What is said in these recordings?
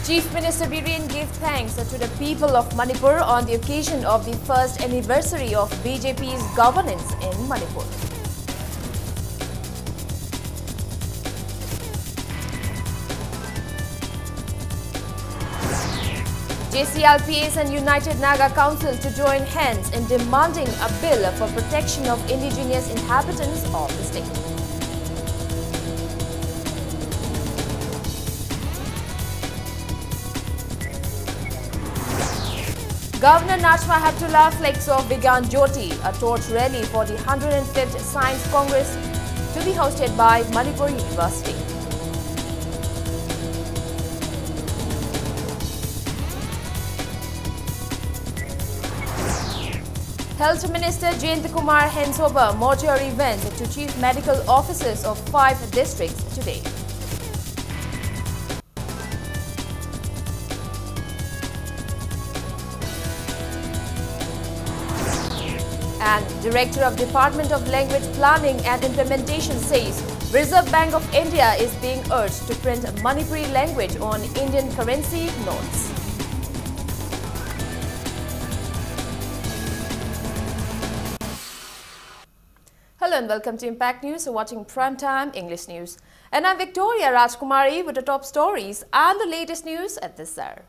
Chief Minister Biren gave thanks to the people of Manipur on the occasion of the first anniversary of BJP's governance in Manipur. JCLPS and United Naga Council to join hands in demanding a bill for protection of indigenous inhabitants of the state. Governor Najma Heptullah flags off Vigyan Jyoti, a torch rally for the 105th Science Congress to be hosted by Manipur University. Health Minister Jayant Kumar hands over mortuary vents to Chief Medical Officers of 5 districts today. And Director of Department of Language Planning and Implementation says Reserve Bank of India is being urged to print Manipuri language on Indian currency notes. Hello and welcome to Impact News. You're watching Primetime English News. And I'm Victoria Rajkumari with the top stories and the latest news at this hour.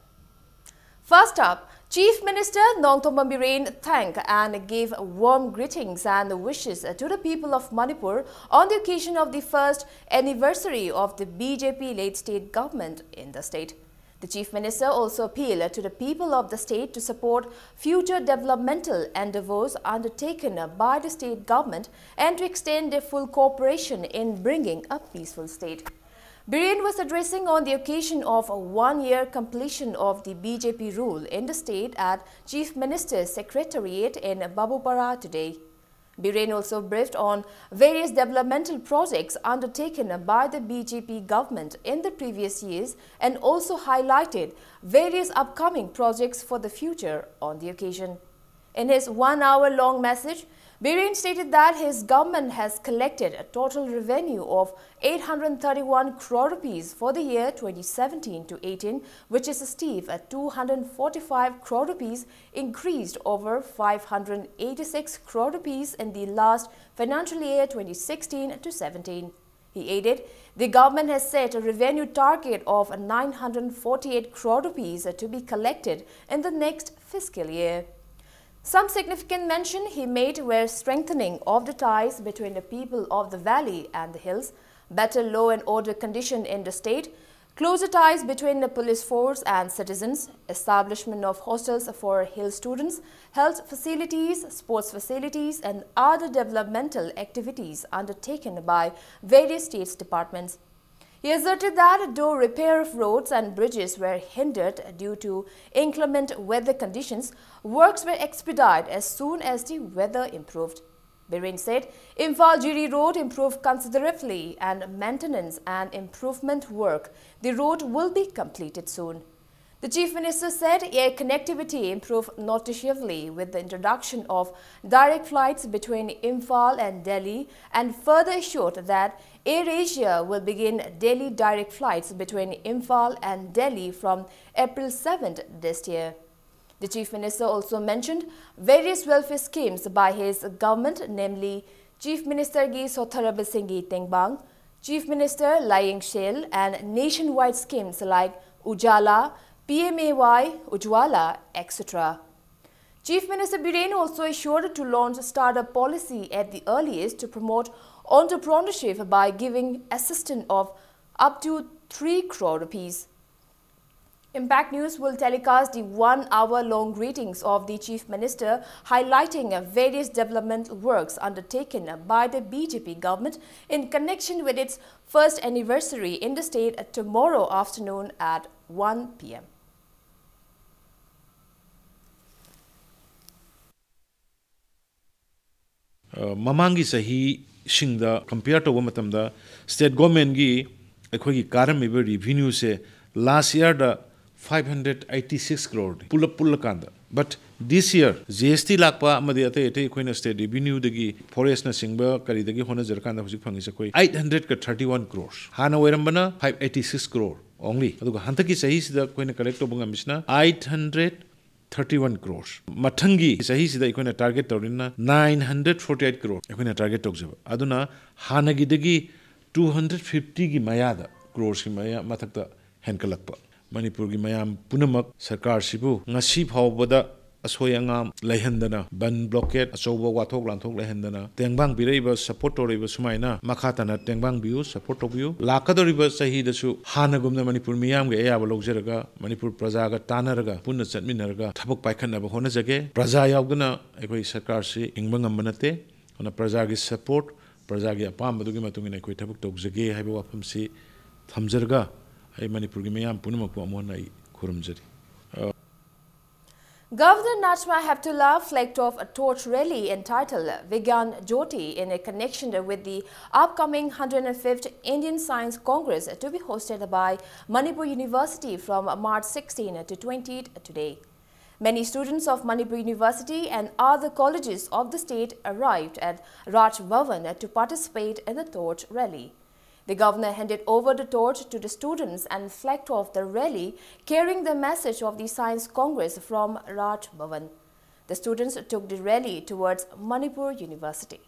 First up, Chief Minister Nongthombam Biren thanked and gave warm greetings and wishes to the people of Manipur on the occasion of the first anniversary of the BJP-led state government in the state. The Chief Minister also appealed to the people of the state to support future developmental endeavours undertaken by the state government and to extend their full cooperation in bringing a peaceful state. Biren was addressing on the occasion of a 1-year completion of the BJP rule in the state at Chief Minister's Secretariat in Babupara today. Biren also briefed on various developmental projects undertaken by the BJP government in the previous years and also highlighted various upcoming projects for the future on the occasion. In his 1-hour-long message, Biren stated that his government has collected a total revenue of 831 crore rupees for the year 2017-18, which is a steep at 245 crore rupees, increased over 586 crore rupees in the last financial year 2016-17. He added, the government has set a revenue target of 948 crore rupees to be collected in the next fiscal year. Some significant mention he made were strengthening of the ties between the people of the valley and the hills, better law and order condition in the state, closer ties between the police force and citizens, establishment of hostels for hill students, health facilities, sports facilities and other developmental activities undertaken by various state departments. He asserted that though repair of roads and bridges were hindered due to inclement weather conditions, works were expedited as soon as the weather improved. Biren said Imphal-Jiri Road improved considerably and maintenance and improvement work. The road will be completed soon. The Chief Minister said air connectivity improved noticeably with the introduction of direct flights between Imphal and Delhi and further assured that AirAsia will begin daily direct flights between Imphal and Delhi from April 7th this year. The Chief Minister also mentioned various welfare schemes by his government, namely Chief Minister Gi Sotharabasingi Tengbang, Chief Minister Laying Shel and nationwide schemes like Ujala, PMAY, Ujwala, etc. Chief Minister Biren also assured to launch a startup policy at the earliest to promote entrepreneurship by giving assistance of up to 3 crore rupees. Impact News will telecast the 1-hour-long greetings of the Chief Minister, highlighting various development works undertaken by the BJP government in connection with its first anniversary in the state tomorrow afternoon at 1 p.m. Mamangi sahi shingda compare to matamda state government gi ekhogi karam ibe revenue se last year da 586 crore pull kanda but this year GST lakpa amadi ate koina state revenue dagi forest na singba kari dagi hona jarkanda hojik phangi sa koi 831 crores hana wairambana 586 crore only aduga hantaki sahi sida koina collect to bunga misna 831 crores mathangi sahi sida koina target torina 948 crore koina target tokjaba aduna hanagi dagi 250 gi mayada crores gi maya mathakta henkalakpa manipur gi mayam punamak sarkar sibu ngasi phawbada asoyangam lehendana ban blockade achoba wathok lanthok lehendana tengbang biraiba support toriba sumaina makhatana tengbang biu support tobiu lakadoriba sahi dasu hanagumna manipur miyam ge ayaba logjeraga manipur praja ga tanaraga punna chatminaraga thabak paikhanna ba hona jage praja yaugna ekoi sarkar si ingba manate ona praja gi support praja gi apam badugi matungina ekoi thabak togjage haiba wafam si thamjarga ai manipur gi miyam punamak ko amona ai khurumjari. Governor Najma Heptullah flagged off a torch rally entitled Vigyan Jyoti in a connection with the upcoming 105th Indian Science Congress to be hosted by Manipur University from March 16 to 20 today. Many students of Manipur University and other colleges of the state arrived at Raj Bhavan to participate in the torch rally. The governor handed over the torch to the students and flagged off the rally, carrying the message of the Science Congress from Raj Bhavan. The students took the rally towards Manipur University.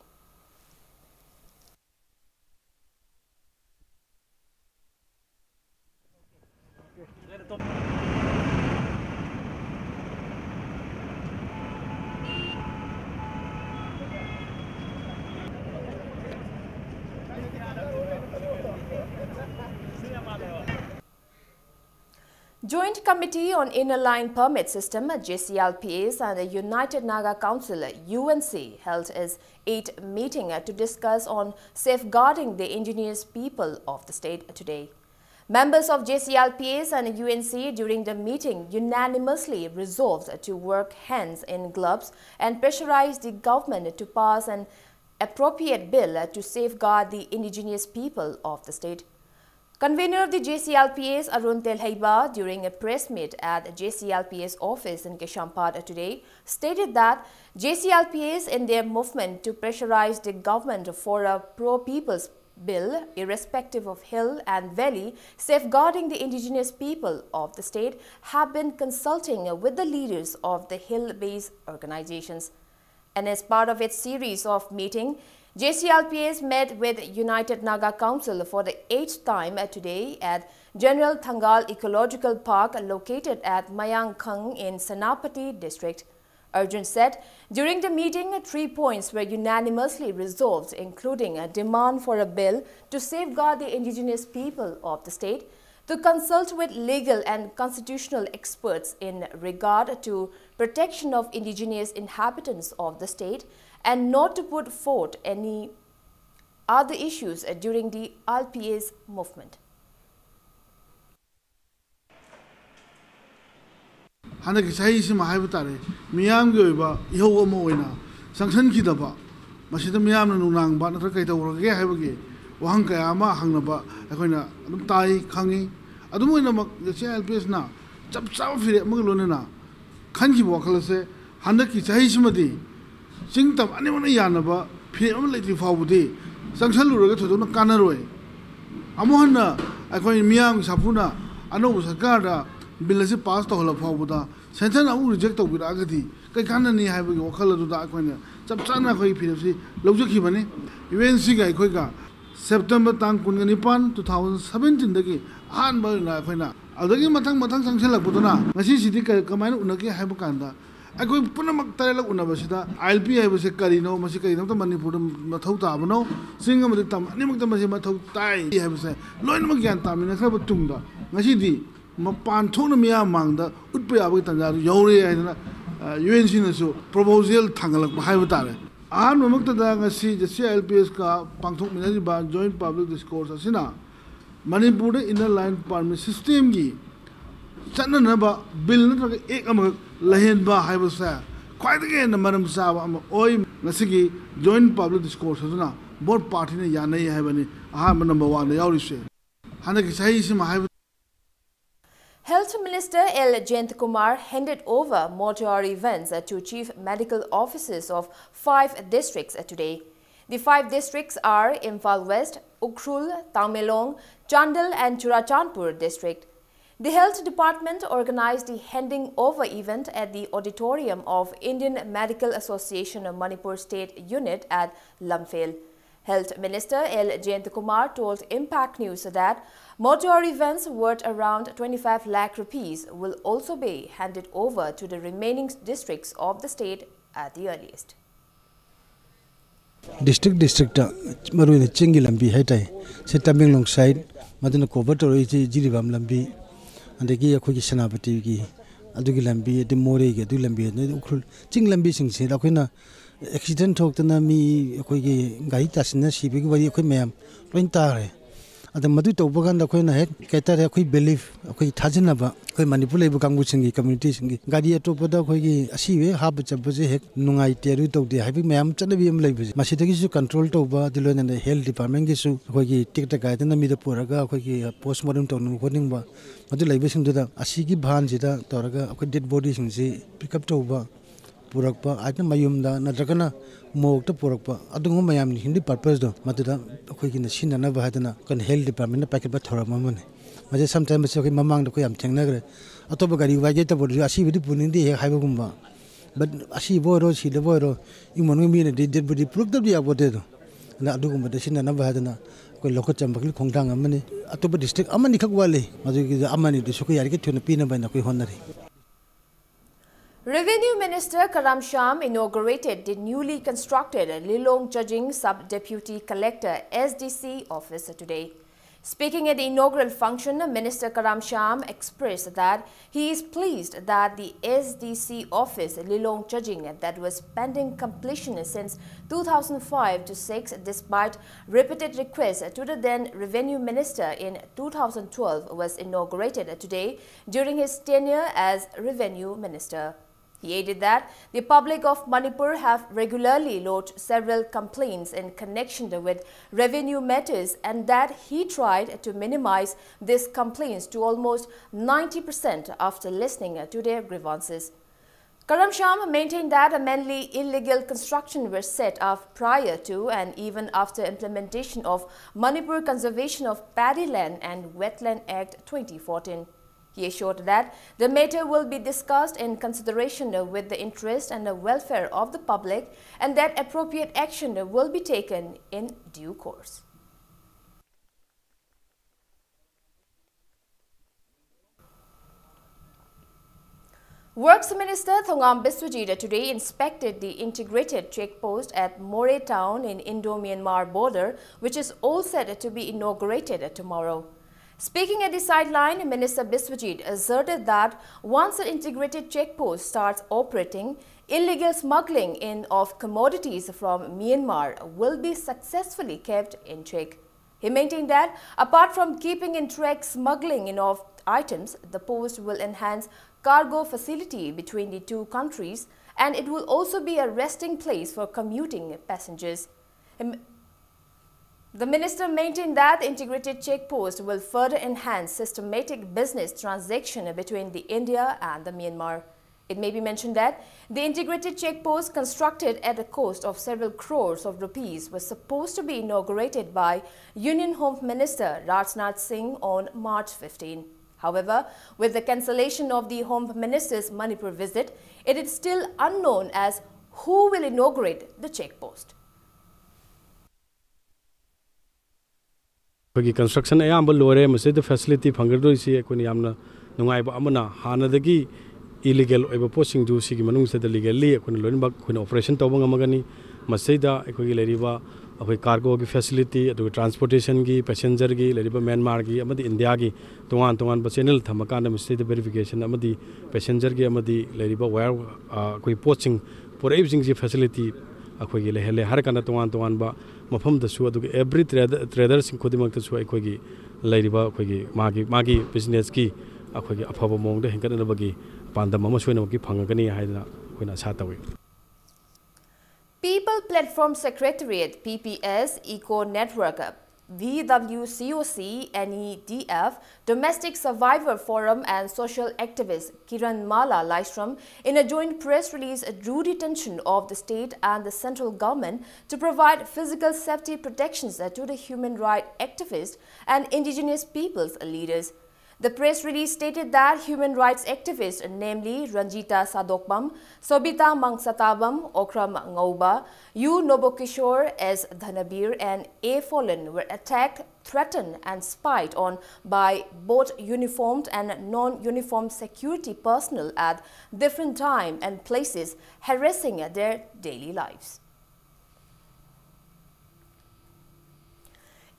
Joint Committee on Inner Line Permit System JCLPS and the United Naga Council UNC held its 8th meeting to discuss on safeguarding the indigenous people of the state today. Members of JCLPS and UNC during the meeting unanimously resolved to work hands in gloves and pressurize the government to pass an appropriate bill to safeguard the indigenous people of the state. Convener of the JCLPS, Arun Telhaiba, during a press meet at JCLPS office in Keshampad today, stated that JCLPS in their movement to pressurize the government for a pro-people's bill, irrespective of hill and valley, safeguarding the indigenous people of the state, have been consulting with the leaders of the hill-based organizations. And as part of its series of meetings, JCLPS met with United Naga Council for the 8th time today at General Thangal Ecological Park located at Mayangkhang in Senapati district. Arjun said during the meeting 3 points were unanimously resolved, including a demand for a bill to safeguard the indigenous people of the state, to consult with legal and constitutional experts in regard to protection of indigenous inhabitants of the state, and not to put forth any other issues during the LPS movement. Hanaki sahi sima haibutare miyam ge oiba iho ama oina sanction ki daba masida miyam na nunang ba natra kai tawra ge haibage wahang kaya ama hangnaba akoina adum tai khangi adum oina mak LPS na chap chap fire mag lonena khanji wakhalase hanaki sahi sima di singtam animana yanaba fire am leti fawbudi sanction luraga thodona kanaroi amohanna akoi miyam sapuna anu sarkar da bill se pass to hola fawbuda sanction amu reject to bira agadi kai kanani haibagi wakhala du da akoina chap chana khoi phirsi lojaki bane UNC ga khoi ga September tang 19 2017 dagi han ba na khoina adagi mathang sanction lakbuduna ngasi sidi kamaina unaki haibakanda akoi punamak tarela unabasida ILP haibase karino masi karino ta manipur mathau tabano singam de tam animak ta masi mathau tai haibase loinmak gyan tamina khaba tungda ngasi di mapan thona miya mangda utpa yabagi tanjaru yore haina UNC na so proposal thangalak haibutare an mamakta da ngasi JCLPS ka pangthok minari ba joint public discourse asina manipur de inner line permit system gi channa na ba bill na ek am lahen ba haibasa khwaidage na maram sa ba oi ngasigi joint public discourse asina board party ne yanai haibani aha number 1 yauri se hanaki sahi sima haib. Health Minister L. Jayant Kumar handed over mortuary events to Chief Medical Officers of 5 districts today. The 5 districts are Imphal West, Ukhrul, Tangmelong, Chandal and Churachandpur district. The Health Department organized the handing over event at the auditorium of Indian Medical Association of Manipur State Unit at Lamphel. Health Minister L. Jayantakumar told Impact News that motor events worth around 25 lakh rupees will also be handed over to the remaining districts of the state at the earliest. District maru chingi lambi haitai se Tangmelong side maduna cover to jiribam lambi andagi akhoi sanapati gi adugi lambi de more gi adu lambi ne ukhul ching lambi sing se akoina accident thoktana mi akhoi gi gai tasina sibi gi bari akhoi mayam loin tare ada madu tawbagan akhoi na he kaitare akhoi belief akhoi thajinaba akhoi Manipur lebu kangbu singi community singi gari atopada akhoi gi asiwe hab chabaje hek nungai teru tawde habi mayam chanabi am leibu masidagi su control tawba dilona ne health department gi su akhoi gi tikta gaidana mi da puraga akhoi gi postmortem tawnu khoningba madu leibu sing da asigi bhan jida toraga akhoi dead body sing si pick up tawba purakpa aina mayum da nadragana mokta purakpa adungu mayam ni hindi purpose do maduda akhoi gi na sinana ba hadana kan health department na packet ba thora mamane maje sometimes akhoi mamang da ko yam thengna gre atoba gari waje ta bodu asi bidi punindi he haiba gumba but asi boro si de boro imon mi ne dead body puruk da ya bote do na adugumba da sinana ba hadana ko lokot chambakli khongdang amani atoba district amani khak wale maju gi amani de suku yari ke thuna pina ba na koi honari. Revenue Minister Karam Sham inaugurated the newly constructed Lilong Judging Sub-Deputy Collector SDC office today. Speaking at the inaugural function, Minister Karam Sham expressed that he is pleased that the SDC office Lilong Judging that was pending completion since 2005 to 6 despite repeated requests to the then Revenue Minister in 2012 was inaugurated today during his tenure as Revenue Minister. He added that the public of Manipur have regularly lodged several complaints in connection with revenue matters and that he tried to minimize these complaints to almost 90% after listening to their grievances. Karam Sham maintained that mainly illegal construction were set up prior to and even after implementation of Manipur Conservation of Paddy Land and Wetland Act 2014. He assured that the matter will be discussed in consideration with the interest and the welfare of the public and that appropriate action will be taken in due course. Works Minister Thongam Biswajit today inspected the integrated checkpost at More town in Indo-Myanmar border, which is all set to be inaugurated tomorrow. Speaking at the sideline, Minister Biswajit asserted that once the integrated checkpost starts operating, illegal smuggling in of commodities from Myanmar will be successfully kept in check. He maintained that apart from keeping in track smuggling in of items, the post will enhance cargo facility between the two countries and it will also be a resting place for commuting passengers. The minister maintained that the integrated checkpost will further enhance systematic business transaction between the India and the Myanmar. It may be mentioned that the integrated checkpost constructed at a cost of several crores of rupees was supposed to be inaugurated by Union Home Minister Rajnath Singh on March 15. However, with the cancellation of the Home Minister's Manipur visit, it is still unknown as who will inaugurate the checkpost. Construction ayamba lore masjid facility phangado isi ekoni yamna nungai ba amana hanadagi illegal oiba posting du sigi manung se legally ekoni loin ba khuna operation tawbang amagani masjida ekoi leriba akoi cargo gi facility adu transportation gi passenger gi leriba Myanmar gi amadi India gi tongan ba channel thamakana masjid verification amadi passenger gi amadi leriba wire koi posting for everything gi facility akoi gi lehele har kana tongan ba mafam da su adu every trader sing khodimak da su akoi gi leriba akoi gi magi business gi akoi gi afaba mong da hengkan na bagi pandam ama soina gi phangagani haina koina sa tawi. People Platform Secretariat PPS Eco Network VWCOC, NEDF, Domestic Survivor Forum and social activist Kiran Mala Lystrom in a joint press release drew the attention of the state and the central government to provide physical safety protections to the human rights activists and indigenous peoples leaders. The press release stated that human rights activists, namely Ranjita Sadokbam, Sobita Mangsatabam, Okram Ngauba, U. Nobokishore S. Dhanabir, and A. Follen were attacked, threatened, and spied on by both uniformed and non-uniformed security personnel at different times and places, harassing their daily lives.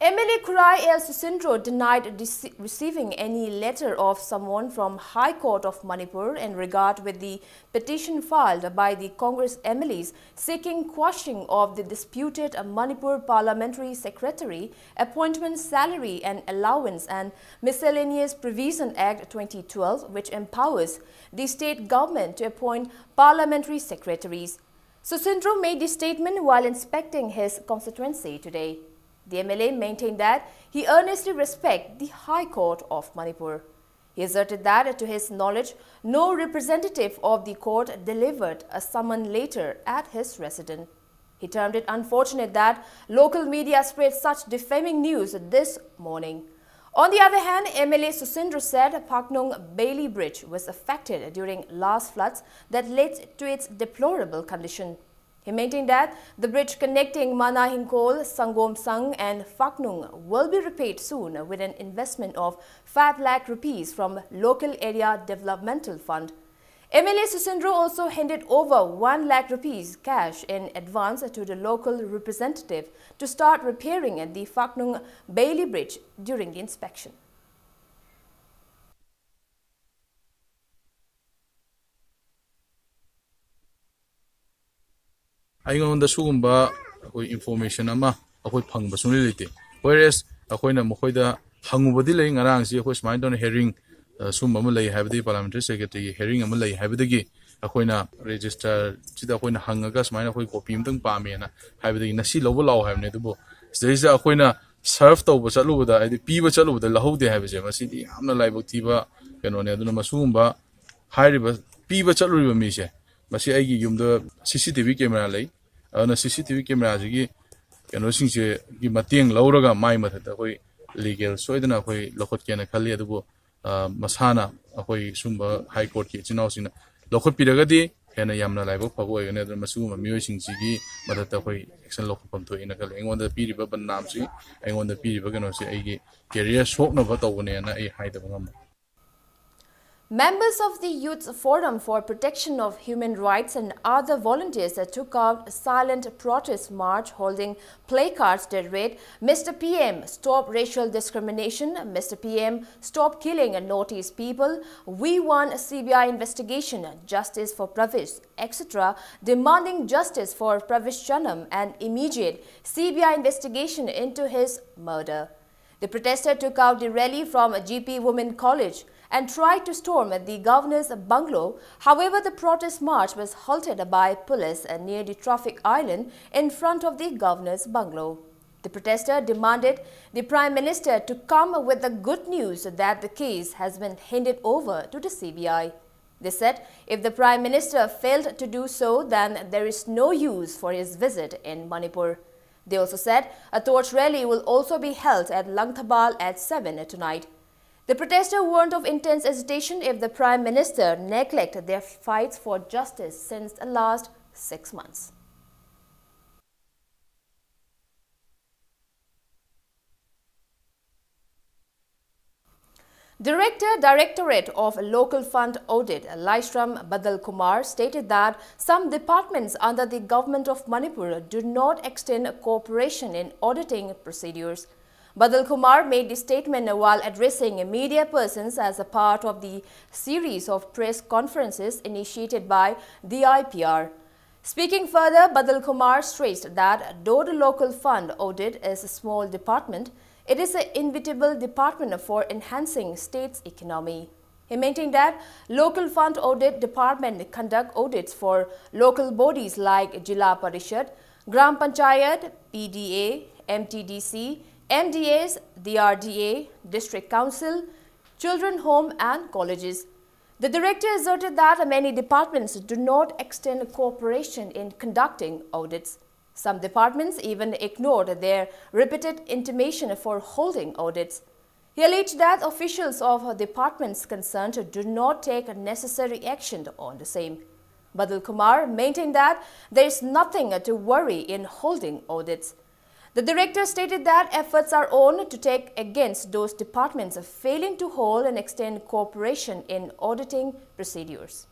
MLA Kurai El Susindro denied receiving any letter of someone from High Court of Manipur in regard with the petition filed by the Congress MLAs seeking quashing of the disputed Manipur Parliamentary Secretary Appointment Salary and Allowance and Miscellaneous Provision Act 2012, which empowers the state government to appoint parliamentary secretaries. Susindro made the statement while inspecting his constituency today. The MLA maintained that he earnestly respects the High Court of Manipur. He asserted that, to his knowledge, no representative of the court delivered a summon letter at his residence. He termed it unfortunate that local media spread such defaming news this morning. On the other hand, MLA Susindro said Phaknung Bailey Bridge was affected during last floods that led to its deplorable condition. He maintained that the bridge connecting Mana Hinkol, Sangom Sang and Phaknung will be repaid soon with an investment of 5 lakh rupees from Local Area Developmental Fund. MLA Susindro also handed over 1 lakh rupees cash in advance to the local representative to start repairing the Phaknung Bailey Bridge during the inspection. ꯑꯩꯉꯣꯟꯗ ꯁꯨꯒꯨꯝꯕ ꯑꯩꯈꯣꯏ information ꯑꯃ ꯑꯩꯈꯣꯏ ꯐꯪꯕ ꯁꯨꯡꯂꯩ ꯂꯩꯇꯦ ꯋꯦꯔꯦꯁ ꯑꯩꯈꯣꯏꯅ ꯃꯈꯣꯏꯗ ꯍꯪꯉꯨꯕꯗꯤ ꯂꯩ ꯉꯔꯥꯡꯁꯤ ꯑꯩꯈꯣꯏ ꯁꯨꯃꯥꯏꯅ ꯇꯧꯅ ꯍꯦꯔꯤꯡ ꯁꯨꯝꯕ ꯑꯃ ꯂꯩ ꯍꯥꯏꯕꯗꯤ ꯄꯥꯔꯂꯤꯌꯥꯃꯦꯟꯇꯔꯤ ꯁꯦꯀ꯭ꯔꯦꯇꯔꯤꯒꯤ ꯍꯦꯔꯤꯡ ꯑꯃ ꯂꯩ ꯍꯥꯏꯕꯗꯒꯤ ꯑꯩꯈꯣꯏꯅ ꯔꯦꯖꯤꯁꯇꯔꯁꯤꯗ ꯑꯩꯈꯣꯏꯅ ꯍꯪꯉꯒ ꯁꯨꯃꯥꯏꯅ ꯑꯩꯈꯣꯏ ꯀꯣꯄꯤ ꯑꯃꯇꯪ ꯄꯥꯝꯃꯦꯅ ꯍꯥꯏꯕꯗꯒꯤ ꯉꯁꯤ ꯂꯧꯕ ꯂꯥꯛꯑꯣ ꯍꯥꯏꯕꯅꯦ ꯑꯗꯨꯕꯨ ꯁꯤꯗꯩꯁꯤꯗ ꯑꯩꯈꯣꯏꯅ ꯁꯔꯚ ꯇꯧꯕ ꯆꯠꯂꯨꯕꯗ ꯍꯥꯏꯗꯤ ꯄꯤꯕ ꯆꯠꯂꯨꯕꯗ ꯂꯧꯍꯧꯗꯦ ꯍꯥꯏꯕꯁꯦ ꯃꯁꯤꯗꯤ ꯌꯥꯝꯅ ꯂꯥꯏꯕꯛ ꯊꯤꯕ ꯀꯩꯅꯣꯅꯦ ꯑꯗꯨꯅ ꯃꯁꯤꯒꯨꯝꯕ ꯍꯥꯏꯔꯤꯕ ꯄꯤꯕ ꯆꯠꯂꯨꯔꯤꯕ ꯃꯤꯁꯦ ꯃꯁꯤ ꯑꯩꯒꯤ ꯌꯨꯝꯗ CCTV ꯀꯦꯃꯦꯔꯥ ꯂꯩ ꯑꯗꯨꯅ CCTV ꯀꯦꯃꯦꯔꯥꯁꯤꯒꯤ ꯀꯩꯅꯣꯁꯤꯡꯁꯦ ꯒꯤ ꯃꯇꯦꯡ ꯂꯧꯔꯒ ꯃꯥꯏ ꯃꯊꯛꯇ ꯑꯩꯈꯣꯏ ꯂꯤꯒꯦꯜ ꯁꯣꯏꯗꯅ ꯑꯩꯈꯣꯏ ꯂꯧꯈꯠꯀꯦꯅ ꯈꯜꯂꯤ ꯑꯗꯨꯕꯨ ꯃꯁꯥꯅ ꯑꯩꯈꯣꯏ ꯁꯨꯝꯕ ꯍꯥꯏ ꯀꯣꯔꯠꯀꯤ ꯏꯆꯤꯟ ꯏꯅꯥꯎꯁꯤꯡꯅ ꯂꯧꯈꯠꯄꯤꯔꯒꯗꯤ ꯍꯦꯟꯅ ꯌꯥꯝꯅ ꯂꯥꯏꯕꯛ ꯐꯕ ꯑꯣꯏꯒꯅꯤ ꯑꯗꯨꯅ ꯃꯁꯤꯒꯨꯝꯕ ꯃꯤꯑꯣꯏꯁꯤꯡꯁꯤꯒꯤ ꯃꯊꯛꯇ ꯑꯩꯈꯣꯏ ꯑꯦꯛꯁꯟ ꯂꯧꯈꯠꯐꯝ ꯊꯣꯛꯏꯅ ꯈꯜꯂꯤ ꯑꯩꯉꯣꯟꯗ ꯄꯤꯔꯤꯕ ꯕꯗꯅꯥꯝꯁꯤ ꯑꯩꯉꯣꯟꯗ ꯄꯤꯔꯤꯕ ꯀꯩꯅꯣꯁꯤ ꯑꯩꯒꯤ ꯀꯦꯔꯤꯌꯔ ꯁꯣꯛꯅꯕ ꯇꯧꯕꯅꯦꯅ ꯑꯩ ꯍꯥꯏꯗꯕ ꯉꯝꯃꯣꯏ. Members of the Youth Forum for Protection of Human Rights and other volunteers took out a silent protest march holding placards that read, Mr. PM, stop racial discrimination, Mr. PM, stop killing and notice people, we want a CBI investigation, justice for Pravish, etc., demanding justice for Pravish Chanam and immediate CBI investigation into his murder. The protester took out the rally from GP Women College and tried to storm the governor's bungalow. However, the protest march was halted by police near the traffic island in front of the governor's bungalow. The protester demanded the Prime Minister to come with the good news that the case has been handed over to the CBI. They said if the Prime Minister failed to do so, then there is no use for his visit in Manipur. They also said a torch rally will also be held at Langthabal at 7 tonight. The protester warned of intense agitation if the Prime Minister neglected their fights for justice since the last 6 months. Directorate of Local Fund Audit, Lystrom Badal Kumar, stated that some departments under the government of Manipur do not extend cooperation in auditing procedures. Badal Kumar made the statement while addressing media persons as a part of the series of press conferences initiated by the IPR. Speaking further, Badal Kumar stressed that though the local fund audit is a small department, it is an inevitable department for enhancing state's economy. He maintained that local fund audit department conduct audits for local bodies like Jila Parishad, Gram Panchayat, PDA, MTDC, MDAs, DRDA, District Council, Children Home and colleges. The director asserted that many departments do not extend cooperation in conducting audits. Some departments even ignored their repeated intimation for holding audits. He alleged that officials of departments concerned do not take necessary action on the same. Badal Kumar maintained that there is nothing to worry in holding audits. The director stated that efforts are on to take against those departments failing to hold and extend cooperation in auditing procedures.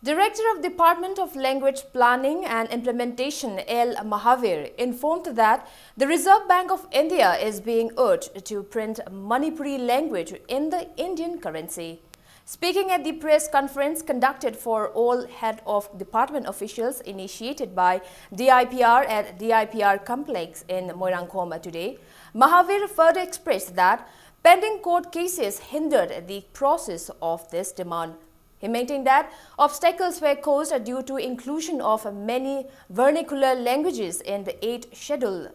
Director of Department of Language Planning and Implementation L. Mahavir informed that the Reserve Bank of India is being urged to print Manipuri language in the Indian currency. Speaking at the press conference conducted for all head of department officials initiated by DIPR at DIPR complex in Moirangkhom today, Mahavir further expressed that pending court cases hindered the process of this demand. He maintained that obstacles were caused due to inclusion of many vernacular languages in the 8th schedule.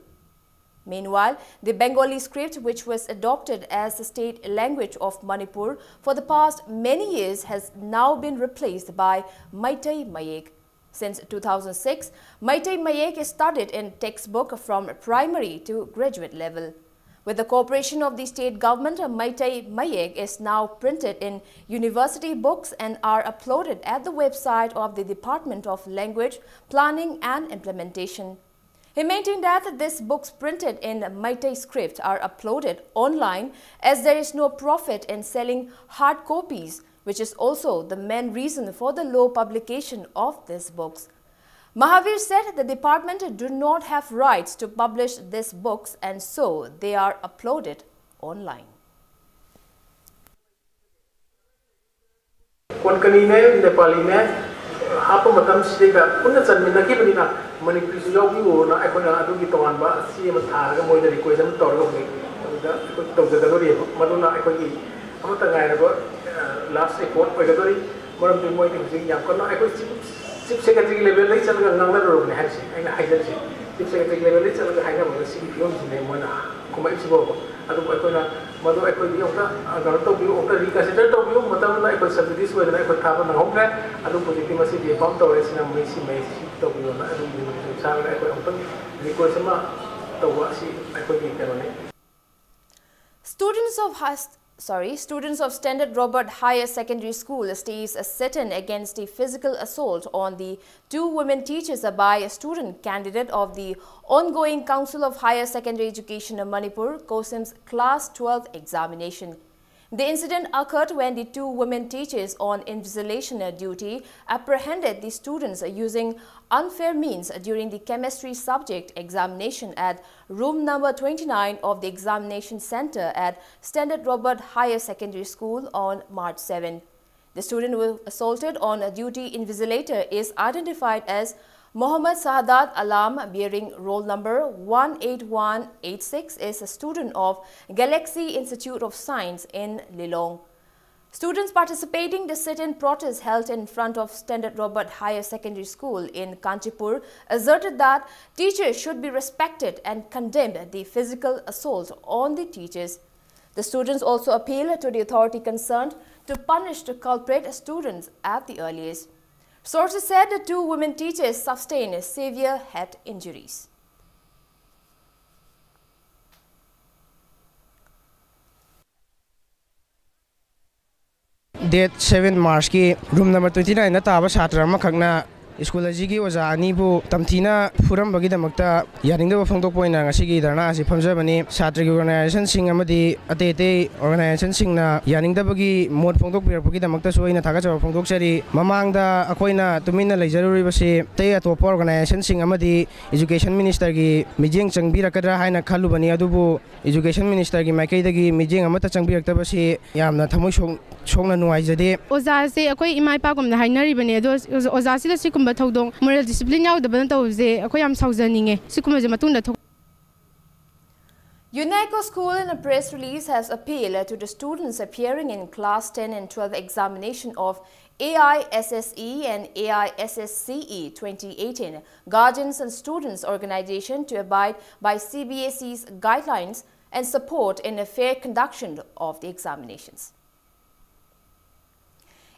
Meanwhile, the Bengali script, which was adopted as the state language of Manipur for the past many years, has now been replaced by Meitei Mayek. Since 2006, Meitei Mayek is studied in textbook from primary to graduate level. With the cooperation of the state government, Meitei Mayek is now printed in university books and are uploaded at the website of the Department of Language Planning and Implementation. He maintained that these books printed in Meitei script are uploaded online as there is no profit in selling hard copies, which is also the main reason for the low publication of these books. Mahavir said the department do not have rights to publish these books and so they are uploaded online. Konkani ne Nepali ne apa matam sida punna chanmina ki banina Manipuri su yogi wo na ekona adu ki tawan ba si ma thar ga moi da request tor ga ni da ko to ga do ri maduna ekoi ki amata ngai na go last report ko ga do ri moram bi moi ki yam ko na ekoi Chief Secretary level lai chal ga ngang na ro ne ha si ai na haider si Chief Secretary level lai chal ga haina ma si pion si ne mo na kuma isi bo adu ko na madu ekoi di okta agar to bi okta reconsider to bi matam na ekoi subsidies wa na ekoi thapa na hom ga adu project ma si di form to si na mai si to bi na adu bi sa ga ekoi okta request ma to wa si ekoi di ka ne Students of Standard Robert Higher Secondary School staged a sit-in against the physical assault on the 2 women teachers by a student candidate of the ongoing Council of Higher Secondary Education in Manipur, COSIM's Class 12 examination. The incident occurred when the 2 women teachers on invigilation duty apprehended the students using unfair means during the chemistry subject examination at room number 29 of the examination center at Standard Robert Higher Secondary School on March 7. The student who was assaulted on a duty invigilator is identified as Mohammad Sahadat Alam, bearing roll number 18186, is a student of Galaxy Institute of Science in Lilong. Students participating in the sit-in protest held in front of Standard Robert Higher Secondary School in Kanchipur asserted that teachers should be respected and condemned the physical assault on the teachers. The students also appealed to the authority concerned to punish the culprit students at the earliest. Sources said the 2 women teachers sustained severe head injuries. Date 7 March ki room number 29 na taba chhatra ma khakna school की ओजा अनीबू तमथीना फुरमबगीदमक्ता यानिंगदब फोंदोकपोइना ngasiगी धरना asi फमजबनी छात्र की organisation सिंग अमदी अते अते organisation सिंगना यानिंगदबगी mode फोंदोकपिरपगीदमक्ता सोइना थागाचब फोंदोकसरी ममांगदा अखोइना तुमिना लेजरुरिबसी ते अतोप organisation सिंग अमदी education minister की मिजेंग चंगबिरकदरा हाइना खलुबनी अदुबु education minister की माइकैदगी मिजेंग अमता चंगबिरक्तबसी यामना थमोइ सोंगना नुवाइजदे ओजा से अखोइ इमा इपागुमना हाइनरिबने अदो ओजा सिला सिकुम moral discipline UNESCO School in a press release has appealed to the students appearing in class 10 and 12 examination of AISSE and AISSCE 2018 Guardians and Students Organization to abide by CBSE's guidelines and support in a fair conduction of the examinations.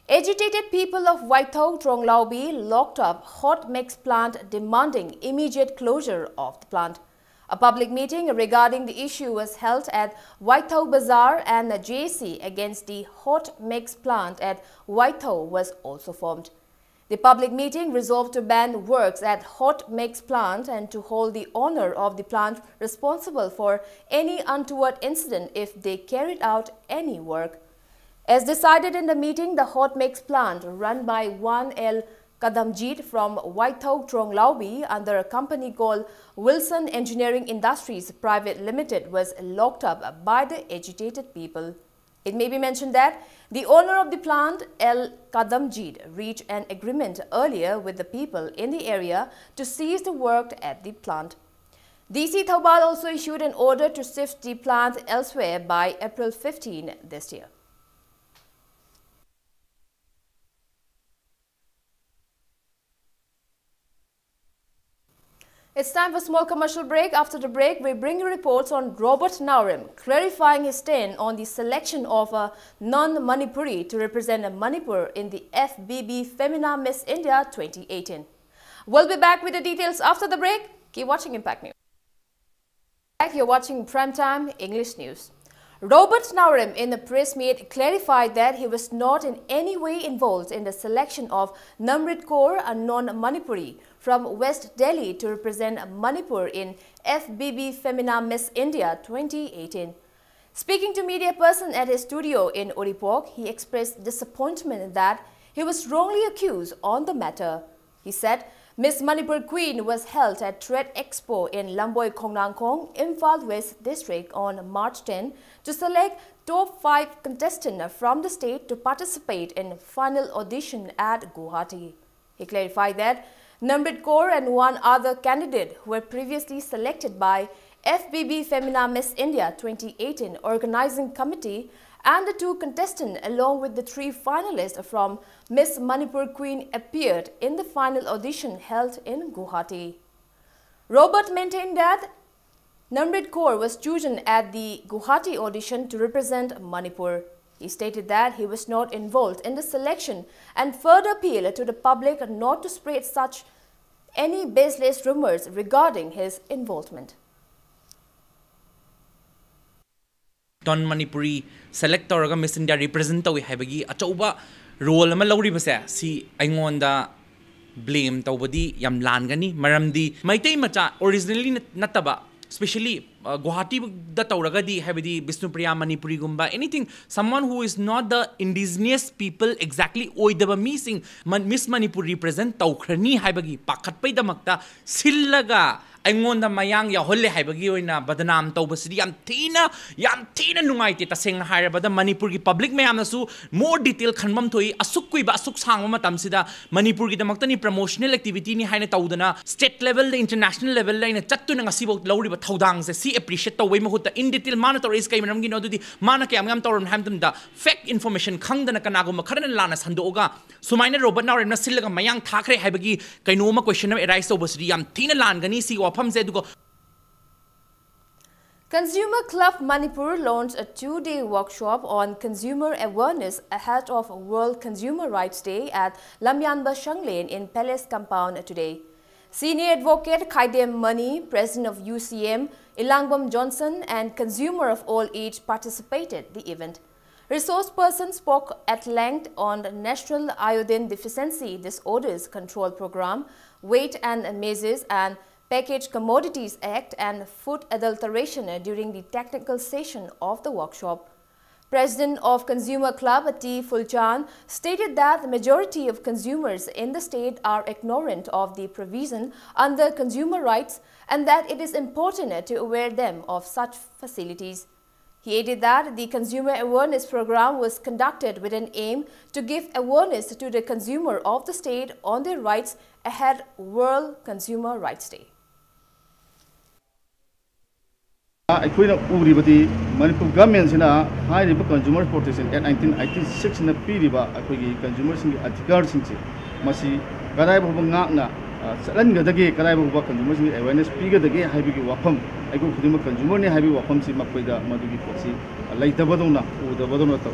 Agitated people of Waithau, Tronglaubi locked up hot mix plant demanding immediate closure of the plant. A public meeting regarding the issue was held at Waithau Bazaar and the JC against the hot mix plant at Waithau was also formed. The public meeting resolved to ban works at hot mix plant and to hold the owner of the plant responsible for any untoward incident if they carried out any work. As decided in the meeting, the hot mix plant run by 1L Kadamjit from Waithau Tronglaubi under a company called Wilson Engineering Industries Private Limited was locked up by the agitated people. It may be mentioned that the owner of the plant, L. Kadamjit, reached an agreement earlier with the people in the area to cease the work at the plant. DC Thoubal also issued an order to shift the plant elsewhere by April 15 this year. It's time for a small commercial break. After the break, we bring you reports on Robert Naurim clarifying his stand on the selection of a non-Manipuri to represent Manipur in the FBB Femina Miss India 2018. We'll be back with the details after the break. Keep watching Impact News. You're watching Primetime English News. Robert Naurim in the press meet clarified that he was not in any way involved in the selection of Namrit Kaur, a non-Manipuri from West Delhi to represent Manipur in FBB Femina Miss India 2018. Speaking to media person at his studio in Oripok, he expressed disappointment that he was wrongly accused on the matter. He said, Miss Manipur Queen was held at Trade Expo in Lamboy Khongnangkhong, Imphal West District on March 10 to select top 5 contestants from the state to participate in final audition at Guwahati. He clarified that Namrit Kaur and one other candidate who were previously selected by FBB Femina Miss India 2018 organizing committee and the 2 contestants along with the 3 finalists from Miss Manipur Queen appeared in the final audition held in Guwahati. Robert maintained that Namrit Kaur was chosen at the Guwahati audition to represent Manipur. He stated that he was not involved in the selection and further appealed to the public not to spread such any baseless rumors regarding his involvement. Non-Manipuri select tawraga Miss India represent tawi haibagi achauba role ama lawri base si aingonda blame tawbadi yam langani maramdi maitai macha originally nataba especially Guwahati da tawragadi haibadi Bisnupriya Manipuri gumba anything someone who is not the indigenous people exactly oidaba missing Miss Manipur represent tawkhrani haibagi pakhatpai damakta sillaga aingonda mayang ya holle haibagi oina badanam tawbasidi yam thina nungaite taseng hairabada Manipur gi public mayam nasu more detail khanbam thoi asuk kuiba asuk sangma matam sida Manipur gi damakta ni promotional activity ni haina tawdana state level the international level la ina chattu na ngasibo lawri ba thaudang se si appreciate tawai mahuta in detail mana tor is kai manam gi no dudi mana ke amgam toron hamdam da fake information khangdana kanago makharan lana sandoga sumaina Robert Naurim na sillaga mayang thakre haibagi kaino ma question am arise tawbasidi yam thina langani si Consumer Club Manipur launched a 2-day workshop on consumer awareness ahead of World Consumer Rights Day at Lamyanba Shanglane in Palace Compound today. Senior advocate Khaidem Mani, president of UCM, Ilangbam Johnson and consumer of all age participated in the event. Resource person spoke at length on the National Iodine Deficiency Disorders Control Program, Weight and Measures and Packaged Commodities Act and Food Adulteration during the technical session of the workshop. President of Consumer Club T. Fulchan stated that the majority of consumers in the state are ignorant of the provision under consumer rights and that it is important to aware them of such facilities. He added that the Consumer Awareness Program was conducted with an aim to give awareness to the consumer of the state on their rights ahead World Consumer Rights Day. Manipur government high Consumer Protection Act 1986 na piriba consumers articles masi karai ngakna salan gadage karai consumers awareness piga dage haibigi wafam aiku khudima consumer ne haibi wafam si makoida madugi potsi laitabadona udabadona to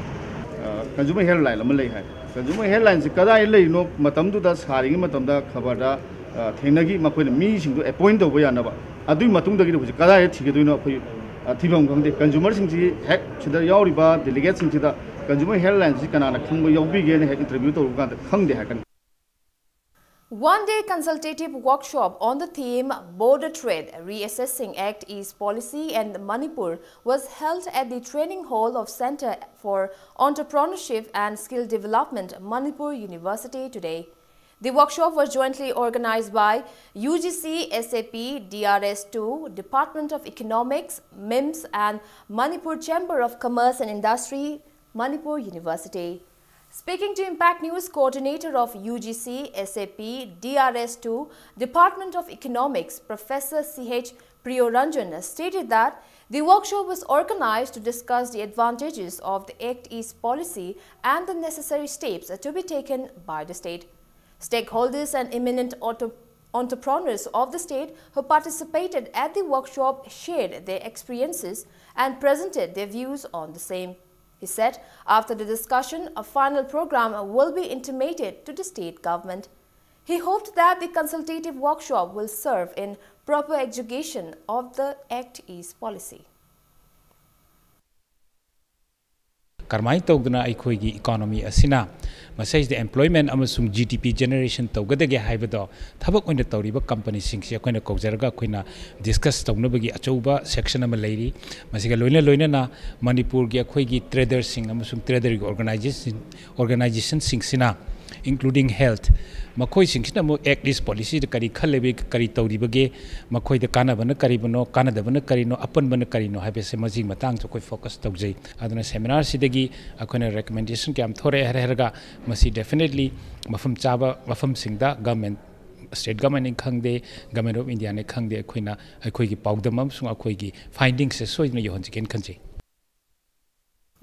consumer headline am lei hai consumer headline si karai lei no matamdu da saringi matamda khabarda thenagi makoina mi singdu appoint do yanaba adui matung dagi buji karai thigedoino phoi thibam gangde consumer singji hek chida yauriba delegate singchida consumer headline si kanana khangbo yawbige ne hek interview to ganda khangde hakan. One-day consultative workshop on the theme Border Trade Reassessing Act East Policy and Manipur was held at the Training Hall of Center for Entrepreneurship and Skill Development, Manipur University today. The workshop was jointly organized by UGC, SAP, DRS2, Department of Economics, MIMS and Manipur Chamber of Commerce and Industry, Manipur University. Speaking to Impact News, coordinator of UGC, SAP, DRS2, Department of Economics, Professor C.H. Priyoranjan stated that the workshop was organized to discuss the advantages of the Act East policy and the necessary steps to be taken by the state. Stakeholders and eminent entrepreneurs of the state who participated at the workshop shared their experiences and presented their views on the same. He said, after the discussion, a final program will be intimated to the state government. He hoped that the consultative workshop will serve in proper execution of the Act East policy. Karmai togduna aikhoigi economy asina masai the employment amasung GDP generation togdage haibado thabak oina tawriba company singse akoina kojaraga akoina discuss tawnabagi achouba section ama leiri masiga loina na Manipur gi akhoigi traders sing amasung trader organization singsina including health makoi singsina mo act list policy de kari khalebi kari tawribage makoi de kanabana karibano kanadabana karino apanbana karino habese majing matang to koi focus tawjai aduna seminar sidagi akoina recommendation kam thore herga masi definitely mafam chaba mafam singda government state government in khangde government of India ne khangde akoina akoigi pawdamam sung akoigi findings se soina yohonjiken khanji.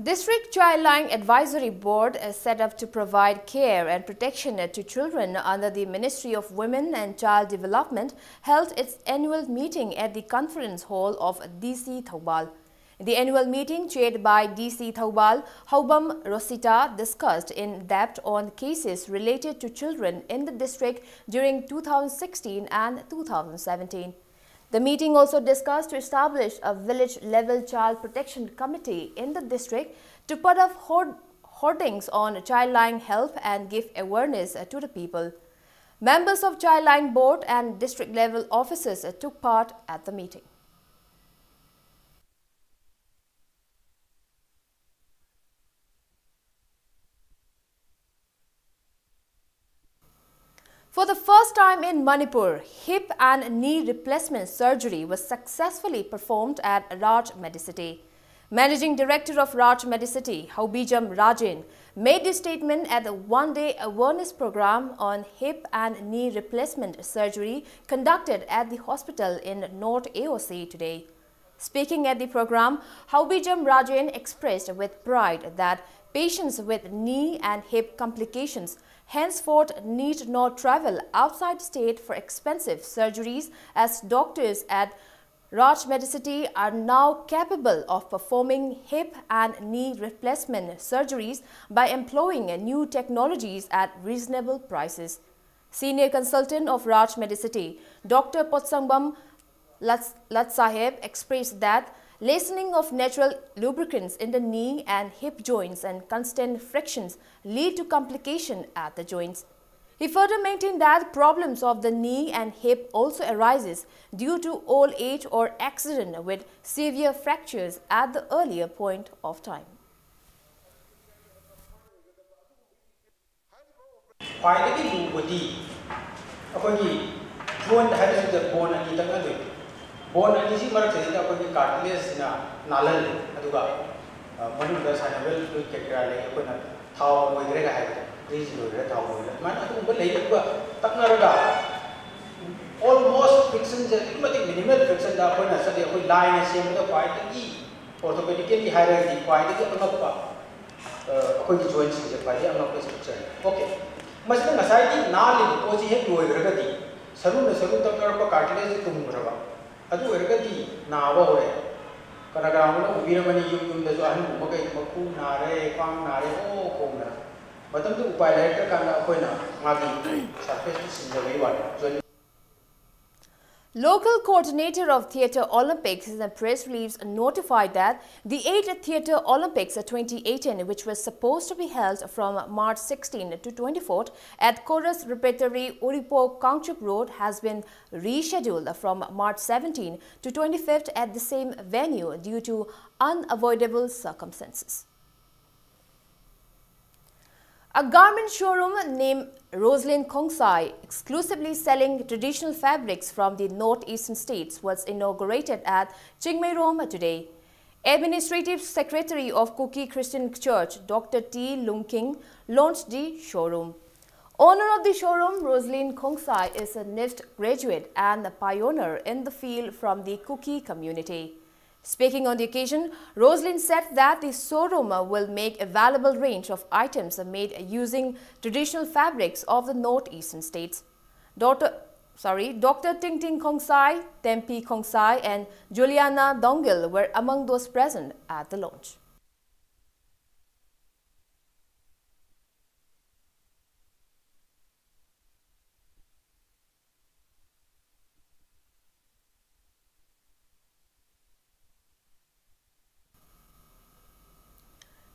District Childline Advisory Board is set up to provide care and protection to children under the Ministry of Women and Child Development held its annual meeting at the Conference Hall of DC Thoubal. The annual meeting, chaired by DC Thoubal, Haubam Rosita, discussed in depth on cases related to children in the district during 2016 and 2017. The meeting also discussed to establish a village-level child protection committee in the district to put up hoardings on childline help and give awareness to the people. Members of Childline Board and district-level officers took part at the meeting. For the first time in Manipur, hip and knee replacement surgery was successfully performed at Raj Medicity. Managing Director of Raj Medicity, Haubijam Rajan, made this statement at the one-day awareness program on hip and knee replacement surgery conducted at the hospital in North AOC today. Speaking at the program, Haubijam Rajan expressed with pride that patients with knee and hip complications henceforth need not travel outside state for expensive surgeries, as doctors at Raj Medicity are now capable of performing hip and knee replacement surgeries by employing new technologies at reasonable prices. Senior consultant of Raj Medicity, Dr. Potsangbam Latsaheb, expressed that Loosening of natural lubricants in the knee and hip joints and constant frictions lead to complication at the joints. He further maintained that problems of the knee and hip also arises due to old age or accident with severe fractures at the earlier point of time. Bone and easy market cartilage in a nalal, Aduga, Manuka Sanabel, Kekra, Tau, Grega, Easy Tau, Taknaraga. Almost fiction, minimal fiction, the point of study of line and same the quite E, orthopedically hierarchy, quite the Anapa, joints is a party, I'm not okay. Must be aside, Nali, Ozi head to a regati, Saruna Saruta cartilage to Murava. Adu ergati nawa hore kanagramana ubiramani yum da jo ahan magai maku nare kwang nare o kona matam tu upai lai ka kana koina magi surface sinjawai wa. Local coordinator of Theatre Olympics in a press release notified that the 8th Theatre Olympics 2018, which was supposed to be held from March 16 to 24 at Chorus Repertory Uripo Kangchup Road, has been rescheduled from March 17 to 25th at the same venue due to unavoidable circumstances. A garment showroom named Roslyn Kongsai, exclusively selling traditional fabrics from the northeastern states, was inaugurated at Chingmeirom today. Administrative Secretary of Kuki Christian Church, Dr. T. Lungking, launched the showroom. Owner of the showroom, Roslyn Kongsai, is a NIFT graduate and a pioneer in the field from the Kuki community. Speaking on the occasion, Roslyn said that the showroom will make available range of items made using traditional fabrics of the northeastern states. Dr. Ting Ting Kongsai, Tempi Kongsai and Juliana Dongil were among those present at the launch.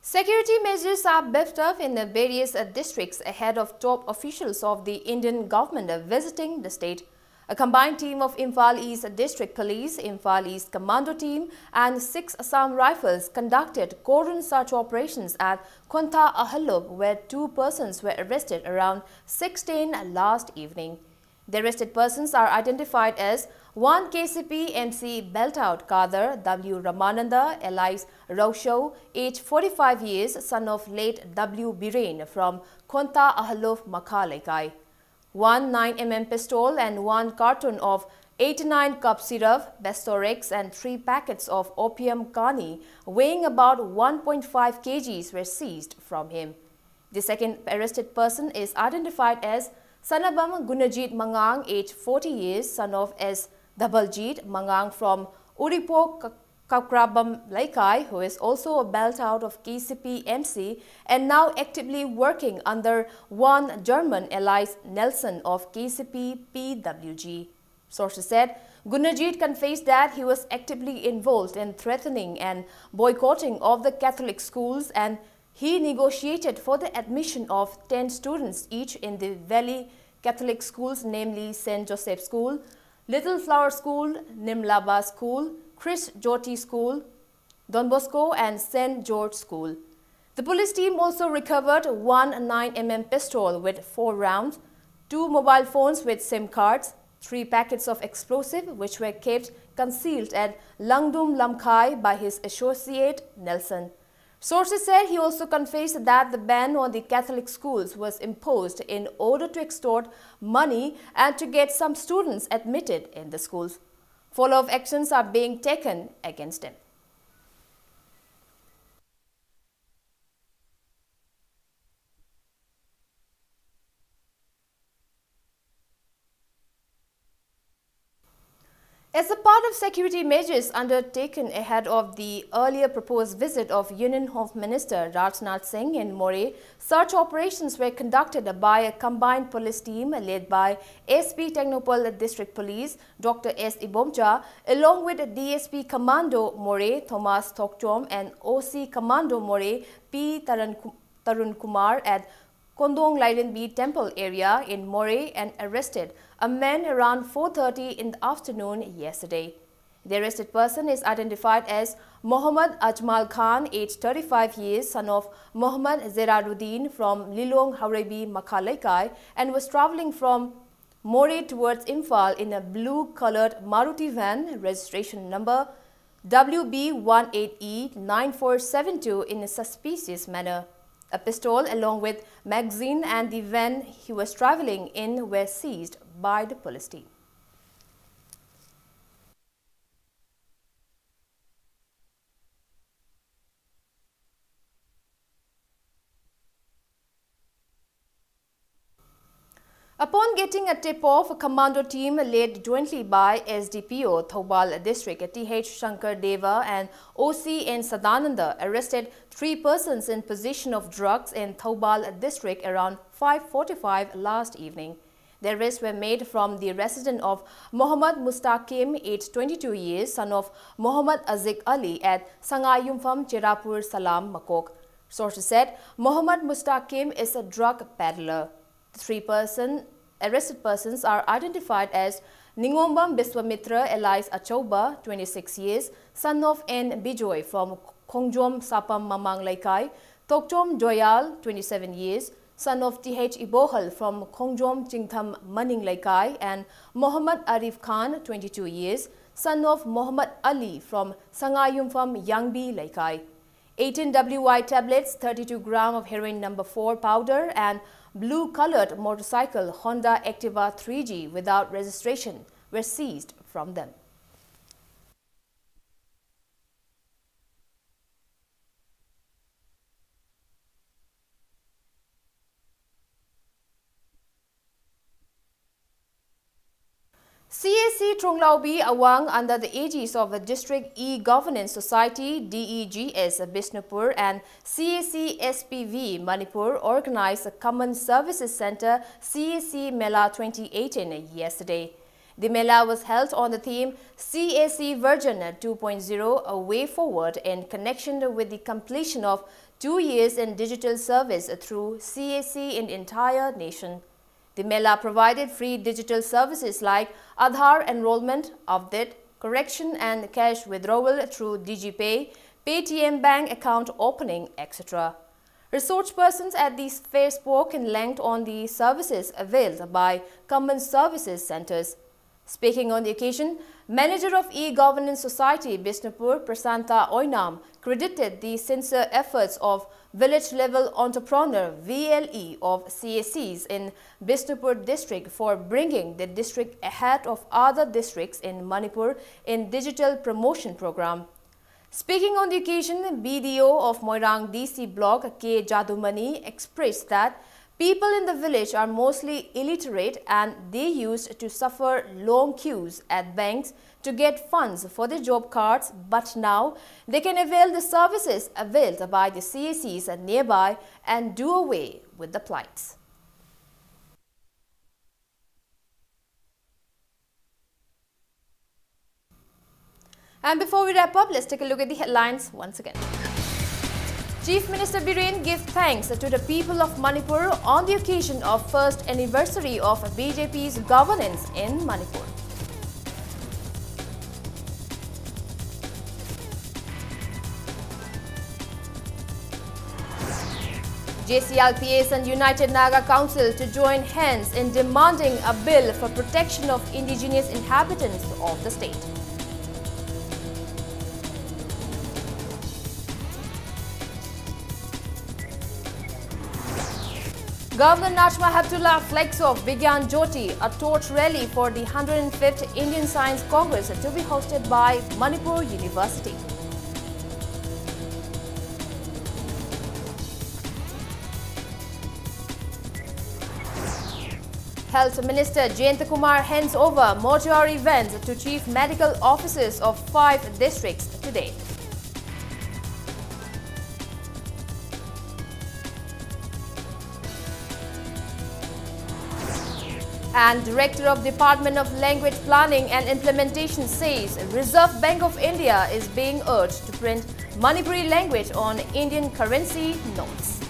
Security measures are beefed up in the various districts ahead of top officials of the Indian government visiting the state. A combined team of Imphal East District Police, Imphal East Commando Team and 6 Assam Rifles conducted cordon search operations at Khonta Ahalub, where 2 persons were arrested around 6:10 last evening. The arrested persons are identified as 1 KCP MC Beltout Kader W. Ramananda, alias Rausho, age 45 years, son of late W. Biren from Khonta Ahaluf Makhalaikai. 1 9mm pistol and 1 carton of 89 cup syrup, Bestorex and 3 packets of opium kani weighing about 1.5 kgs were seized from him. The second arrested person is identified as Sanabam Gunajit Mangang, age 40 years, son of S. Dabaljit Mangang from Uripo Kakrabam Laikai, who is also a belt out of KCP MC and now actively working under 1 German alias Nelson of KCP PWG. Sources said Gunajit confessed that he was actively involved in threatening and boycotting of the Catholic schools, and he negotiated for the admission of 10 students each in the Valley Catholic schools, namely St. Joseph School, Little Flower School, Nimlaba School, Chris Jyoti School, Don Bosco and St. George School. The police team also recovered 1 9mm pistol with 4 rounds, 2 mobile phones with SIM cards, 3 packets of explosive which were kept concealed at Langdum Lamkai by his associate Nelson. Sources said he also confessed that the ban on the Catholic schools was imposed in order to extort money and to get some students admitted in the schools. Follow-up actions are being taken against him. As a part of security measures undertaken ahead of the earlier proposed visit of Union Home Minister Rajnath Singh in Moreh, search operations were conducted by a combined police team led by SP Technopol District Police Dr. S. Ibomcha, along with DSP Commando Moreh Thomas Thokchom and OC Commando Moreh P. Tarun Kumar at Kondong Lairenbi Temple area in Moreh and arrested a man around 4:30 in the afternoon yesterday. The arrested person is identified as Mohammad Ajmal Khan, aged 35 years, son of Mohammad Zeraruddin from Lilong Haurebi Makhalaikai, and was travelling from Moreh towards Imphal in a blue-coloured Maruti van, registration number WB18E9472, in a suspicious manner. A pistol along with magazine and the van he was travelling in were seized by the police team. Upon getting a tip-off, a commando team led jointly by SDPO Thoubal District TH Shankar Deva and OC N Sadananda arrested 3 persons in possession of drugs in Thoubal District around 5:45 last evening. The arrests were made from the residence of Mohammad Mustaqim, aged 22 years, son of Mohammad Azik Ali at Sangayumpham Cherapur Salam Makok. Sources said Mohammad Mustaqim is a drug peddler. The 3 arrested persons are identified as Ningombam Biswamitra Elias Achoba, 26 years, son of N. Bijoy from Kongjom Sapam Mamang Laikai, Tokchom Joyal, 27 years, son of T.H. Ibohal from Kongjom Chingtham Maning Laikai, and Mohammad Arif Khan, 22 years, son of Mohammad Ali from Sangayumpham Yangbi Laikai. 18 WY tablets, 32 gram of heroin number 4 powder and blue-colored motorcycle Honda Activa 3G without registration were seized from them. CAC Trunglaubi Awang, under the aegis of the District E-Governance Society DEGS Bishnupur and CAC SPV Manipur, organized a Common Services Center CAC Mela 2018 yesterday. The Mela was held on the theme CAC Version 2.0, a way forward in connection with the completion of 2 years in digital service through CAC in the entire nation. The Mela provided free digital services like Aadhaar enrollment, update, correction and cash withdrawal through DigiPay, Paytm bank account opening, etc. Research persons at the fair spoke in length on the services availed by Common Services Centers. Speaking on the occasion, Manager of E-Governance Society Bishnupur, Prasanta Oinam, credited the sincere efforts of village-level entrepreneur VLE of CACs in Bishnupur district for bringing the district ahead of other districts in Manipur in digital promotion program. Speaking on the occasion, BDO of Moirang DC block K. Jadumani expressed that people in the village are mostly illiterate and they used to suffer long queues at banks to get funds for their job cards, but now they can avail the services availed by the CACs nearby and do away with the plights. And before we wrap up, let's take a look at the headlines once again. Chief Minister Biren gives thanks to the people of Manipur on the occasion of first anniversary of BJP's governance in Manipur. JCLPS and United Naga Council to join hands in demanding a bill for protection of indigenous inhabitants of the state. Governor Najma Heptullah flags off Vigyan Jyoti, a torch rally for the 105th Indian Science Congress to be hosted by Manipur University. Health Minister Jayanta Kumar hands over mortuary vans to chief medical officers of 5 districts today. And Director of Department of Language Planning and Implementation says Reserve Bank of India is being urged to print Manipuri language on Indian currency notes.